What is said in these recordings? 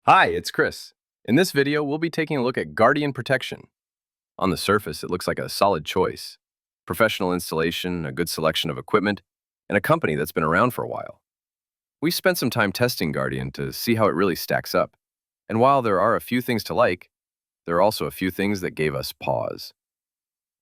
Hi, it's Chris. In this video, we'll be taking a look at Guardian Protection. On the surface, it looks like a solid choice. Professional installation, a good selection of equipment, and a company that's been around for a while. We spent some time testing Guardian to see how it really stacks up. And while there are a few things to like, there are also a few things that gave us pause.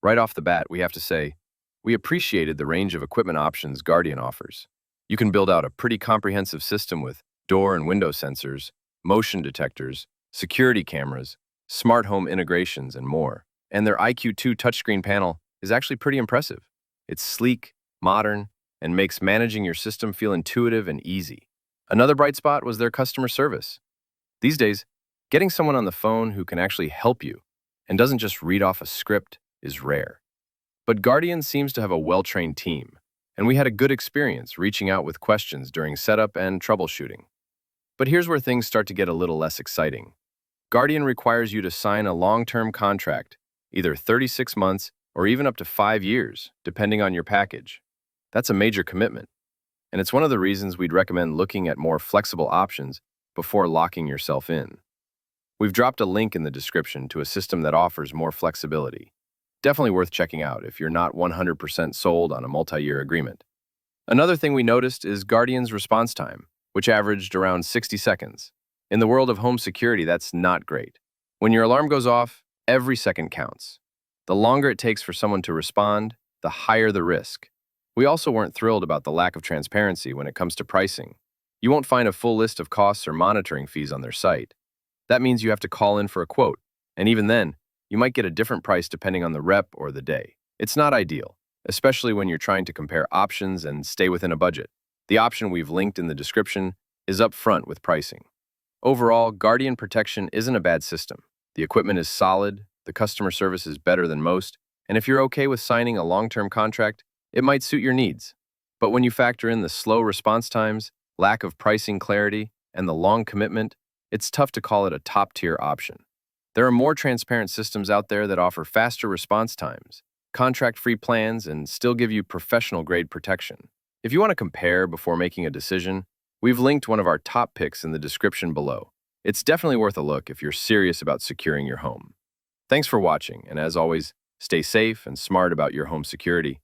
Right off the bat, we have to say, we appreciated the range of equipment options Guardian offers. You can build out a pretty comprehensive system with door and window sensors, motion detectors, security cameras, smart home integrations, and more. And their IQ2 touchscreen panel is actually pretty impressive. It's sleek, modern, and makes managing your system feel intuitive and easy. Another bright spot was their customer service. These days, getting someone on the phone who can actually help you and doesn't just read off a script is rare. But Guardian seems to have a well-trained team, and we had a good experience reaching out with questions during setup and troubleshooting. But here's where things start to get a little less exciting. Guardian requires you to sign a long-term contract, either 36 months or even up to 5 years, depending on your package. That's a major commitment, and it's one of the reasons we'd recommend looking at more flexible options before locking yourself in. We've dropped a link in the description to a system that offers more flexibility. Definitely worth checking out if you're not 100% sold on a multi-year agreement. Another thing we noticed is Guardian's response time, which averaged around 60 seconds. In the world of home security, that's not great. When your alarm goes off, every second counts. The longer it takes for someone to respond, the higher the risk. We also weren't thrilled about the lack of transparency when it comes to pricing. You won't find a full list of costs or monitoring fees on their site. That means you have to call in for a quote, and even then, you might get a different price depending on the rep or the day. It's not ideal, especially when you're trying to compare options and stay within a budget. The option we've linked in the description is upfront with pricing. Overall, Guardian Protection isn't a bad system. The equipment is solid, the customer service is better than most, and if you're okay with signing a long-term contract, it might suit your needs. But when you factor in the slow response times, lack of pricing clarity, and the long commitment, it's tough to call it a top-tier option. There are more transparent systems out there that offer faster response times, contract-free plans, and still give you professional-grade protection. If you want to compare before making a decision, we've linked one of our top picks in the description below. It's definitely worth a look if you're serious about securing your home. Thanks for watching, and as always, stay safe and smart about your home security.